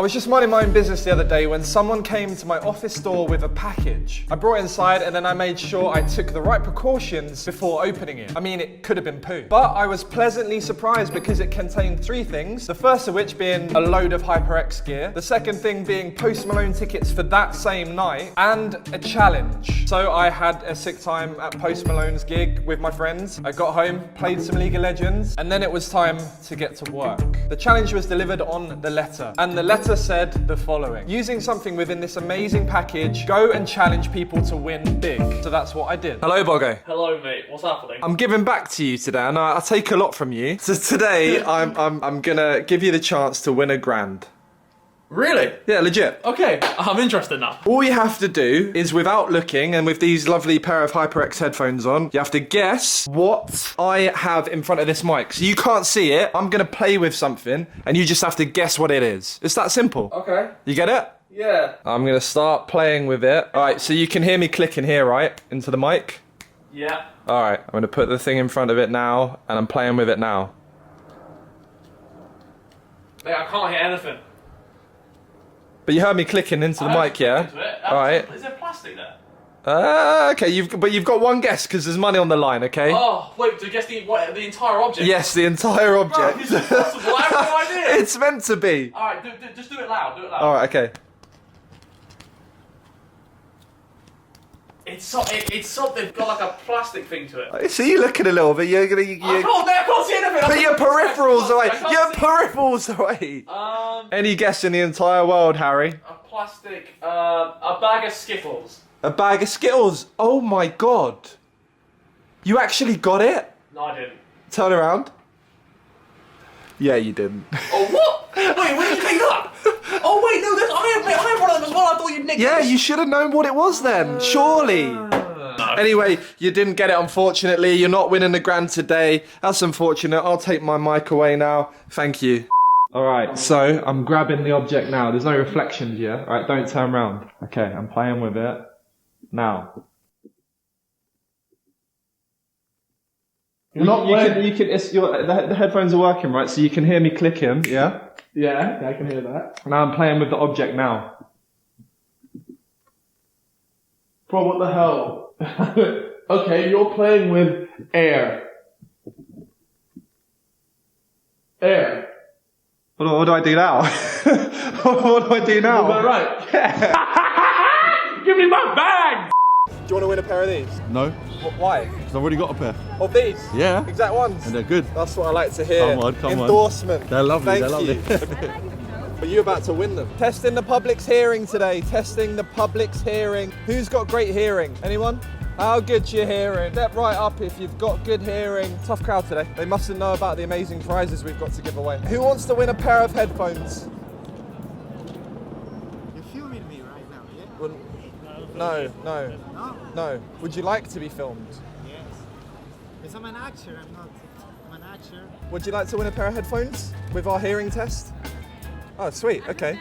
was just minding my own business the other day when someone came to my office door with a package. I brought it inside and then I made sure I took the right precautions before opening it. I mean, it could have been poo. But I was pleasantly surprised because it contained 3 things. The first of which being a load of HyperX gear. The second thing being Post Malone tickets for that same night and a challenge. So I had a sick time at Post Malone's gig with my friends. I got home, played some League of Legends, and then it was time to get to work. The challenge was delivered on the letter, and the letter said the following. Using something within this amazing package, go and challenge people to win big. So that's what I did. Hello, Bogo. Hello, mate. What's happening? I'm giving back to you today, and I take a lot from you. So today, I'm gonna give you the chance to win $1,000. Really? Yeah, legit. Okay, I'm interested now. All you have to do is, without looking, and with these lovely pair of HyperX headphones on, you have to guess what I have in front of this mic. So you can't see it. I'm gonna play with something, and you just have to guess what it is. It's that simple. Okay. You get it? Yeah. I'm gonna start playing with it. All right, so you can hear me clicking here, right? Into the mic? Yeah. All right, I'm gonna put the thing in front of it now, and I'm playing with it now. Mate, I can't hear anything. But you heard me clicking into the mic, yeah? All right. Is there plastic there? Okay, you've got one guess because there's money on the line, okay? Oh, wait, to guess the entire object? Yes, the entire object. Bro, this is impossible. I have no idea. It's meant to be. Alright, just do it loud, All right, okay. It's something, got like a plastic thing to it. I see you looking a little bit. I can't see anything. Put your peripherals away. Your peripherals away. Any guess in the entire world, Harry? A plastic, a bag of Skittles. A bag of Skittles. Oh my god. You actually got it? No, I didn't. Turn around. Yeah, you didn't. Oh, what? Wait, where did you pick that? Oh, wait, no, I have one of them as well. I thought you'd nicked Yeah, this. you should have known what it was then. Surely. Anyway, you didn't get it, unfortunately. You're not winning $1,000 today. That's unfortunate. I'll take my mic away now. Thank you. Alright, so I'm grabbing the object now. There's no reflections yet. Alright, don't turn around. Okay, I'm playing with it. Now. The headphones are working, right? So you can hear me clicking, yeah? Yeah, I can hear that. Now I'm playing with the object now. Bro, what the hell? Okay, you're playing with air. Air. What do I do now? What do I do now? Is that right? Yeah. Give me my bag! Do you want to win a pair of these? No, Why? because I've already got a pair. Of these? Yeah. Exact ones? And they're good. That's what I like to hear. Come on. Endorsement. They're lovely, Thank they're you. lovely. But you're about to win them. Testing the public's hearing today. Testing the public's hearing. Who's got great hearing? Anyone? How good's your hearing? Step right up if you've got good hearing. Tough crowd today. They mustn't know about the amazing prizes we've got to give away. Who wants to win a pair of headphones? You're filming me right now, yeah? Well, no. No. Would you like to be filmed? Yes. Because I'm an actor, I'm an actor. Would you like to win a pair of headphones with our hearing test? Oh, sweet. Okay.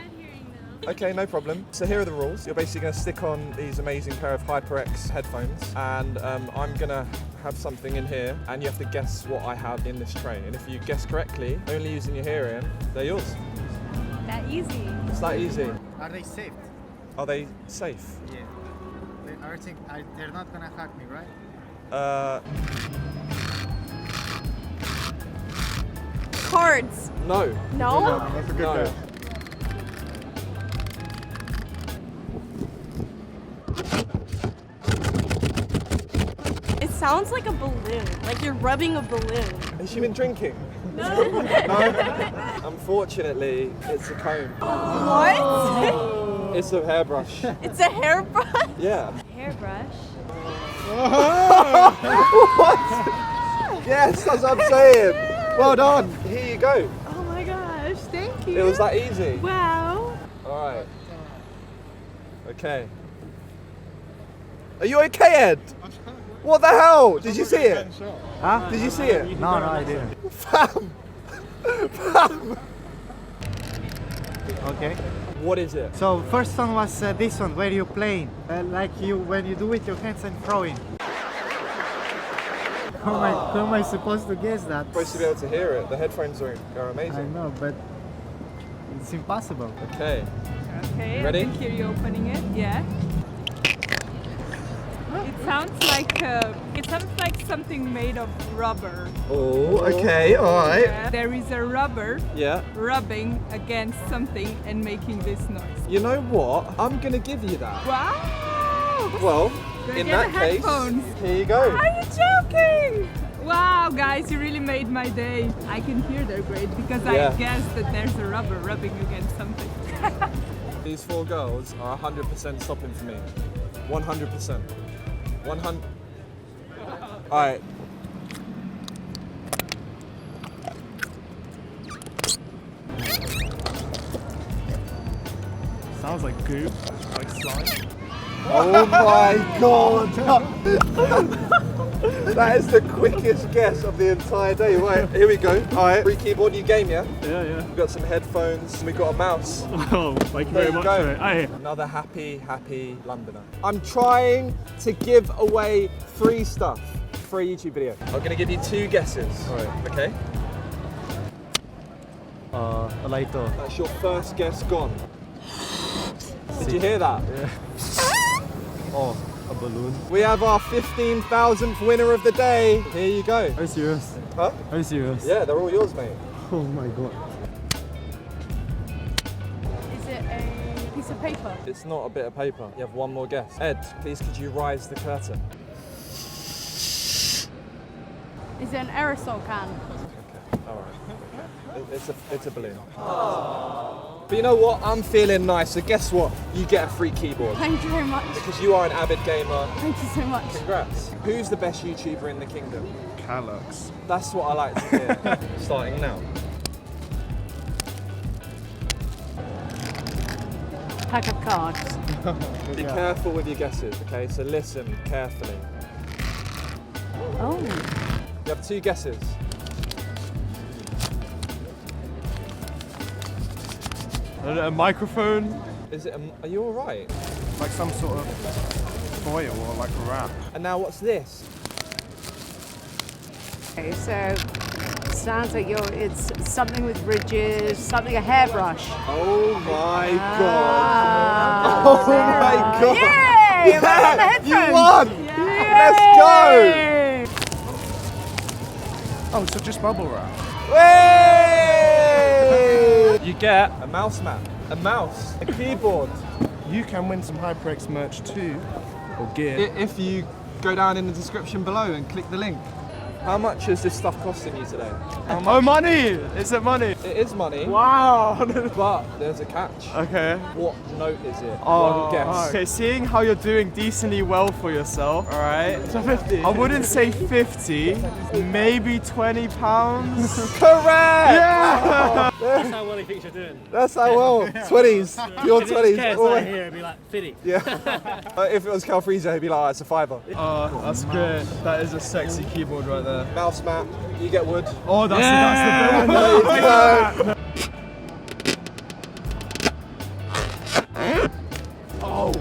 Okay, no problem. So here are the rules. You're basically going to stick on these amazing pair of HyperX headphones, and I'm going to have something in here, and you have to guess what I have in this tray. And if you guess correctly, only using your hearing, they're yours. That easy. It's that easy. Are they safe? Are they safe? Yeah. They're not gonna hack me, right? Cards. No. No? That's a good No. guess. It sounds like a balloon. Like you're rubbing a balloon. Has she been drinking? No. No? Unfortunately, it's a comb. What? It's a hairbrush. It's a hairbrush? Yeah. Hairbrush? What? Yes, that's what I'm saying. Well done. Here you go. Oh my gosh, thank you. It was that easy. Wow. Alright. Okay. Are you okay, Ed? What the hell? Did you see it? Huh? Did you see it? No, I didn't. Fam! Fam! Okay. What is it? So first one was this one, where you playing, like when you do with your hands and throwing. How am I supposed to guess that? Supposed to be able to hear it. The headphones are I amazing. know, but It's impossible. Okay. Okay, Ready? I can hear you opening it. Yeah. It sounds like something made of rubber. Oh, okay, alright. Yeah. There is a rubber Yeah. rubbing against something and making this noise. You know what? I'm gonna give you that. Wow! Well, Go in get that the case, headphones. here you go. Are you joking? Wow, guys, you really made my day. I can hear they're great because Yeah. I guessed that there's a rubber rubbing against something. These 4 girls are 100% stopping for me. 100%. 100. Alright. Sounds like goop, like slime. Oh my god! That is the quickest guess of the entire day. Right, here we go. Alright, free keyboard, you game, yeah? Yeah. We've got some headphones, we've got a mouse. Oh, thank you There very you much go. for it. Aye. Another happy Londoner. I'm trying to give away free stuff for a YouTube video. I'm gonna give you 2 guesses. Alright, okay? A lighter. That's your first guess gone. Did you hear that? Yeah. Oh, a balloon. We have our 15,000th winner of the day. Here you go. Are you serious? Huh? Are you serious? Yeah, they're all yours, mate. Oh my god. Is it a piece of paper? It's not a bit of paper. You have one more guess. Ed, please could you rise the curtain? Is it an aerosol can? Okay, all right. It's a balloon. But you know what? I'm feeling nice. So guess what? You get a free keyboard Thank you very much. because you are an avid gamer. Thank you so much. Congrats. Who's the best YouTuber in the kingdom? Callux. That's what I like to hear. Starting now. Pack of cards. Be careful with your guesses, okay? So listen carefully. Oh. You have 2 guesses. A microphone, Is it? Are you all right? like some sort of foil or like a wrap. And now what's this? Okay, so sounds like it's something with ridges, something a hairbrush. Oh my Ah. god! Oh my god! Yay! Yeah, Well done, the headphones. you won! Let's Yay! Oh, so just bubble wrap. go! Way! You get a mouse mat, a mouse, a keyboard. You can win some HyperX merch too, or gear. If you go down in the description below and click the link. How much is this stuff costing you today? How much? Oh, money! Is it money? It is money, Wow! but there's a catch. Okay. What note is it? Oh, One guess. okay, seeing how you're doing decently well for yourself, alright? It's a 50. I wouldn't say 50, maybe 20 pounds. Correct! Yeah! That's how well he thinks you're doing. That's how well. 20s, pure If it 20s. cares, Always. like here, it'd be like 50. Yeah. If it was Cal Freezer, he'd be like, oh, it's a £5. Oh, that's good. That is a sexy keyboard right there. Mouse mat, you get wood. Oh, that's the There you go. Oh,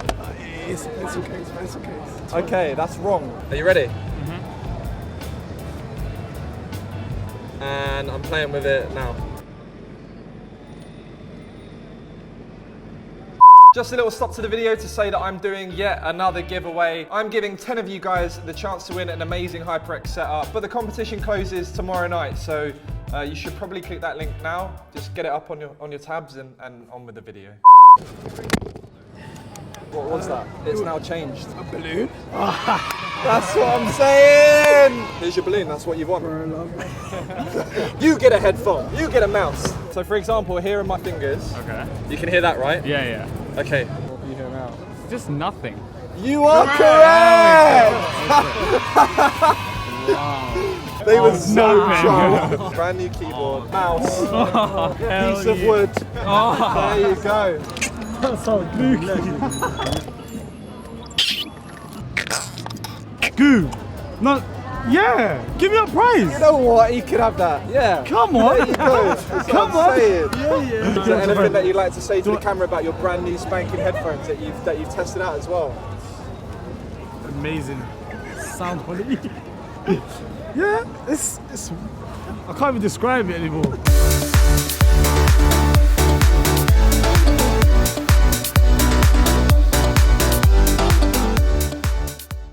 it's a pencil case. Okay, that's wrong. Are you ready? And I'm playing with it now. Just a little stop to the video to say that I'm doing yet another giveaway. I'm giving 10 of you guys the chance to win an amazing HyperX setup, but the competition closes tomorrow night, so you should probably click that link now. Just get it up on your tabs and on with the video. What was that? It's now changed. A balloon? That's what I'm saying! Here's your balloon, that's what you want. You get a headphone, you get a mouse. So for example, here are my fingers. Okay. You can hear that, right? Yeah. Okay. What do you hear now? Just nothing. You are correct! Wow. They were so nothing. drunk. Brand new keyboard, mouse, piece of wood. There you go. That's so Goo! Not. Yeah! Give me a prize! You know what? You could have that. Yeah. Come on! There you go. That's Come what I'm on. saying. Yeah. Is there anything that you'd like to say to the camera about your brand new spanking headphones that you've tested out as well? Amazing. Sound quality. Yeah, it's I can't even describe it anymore.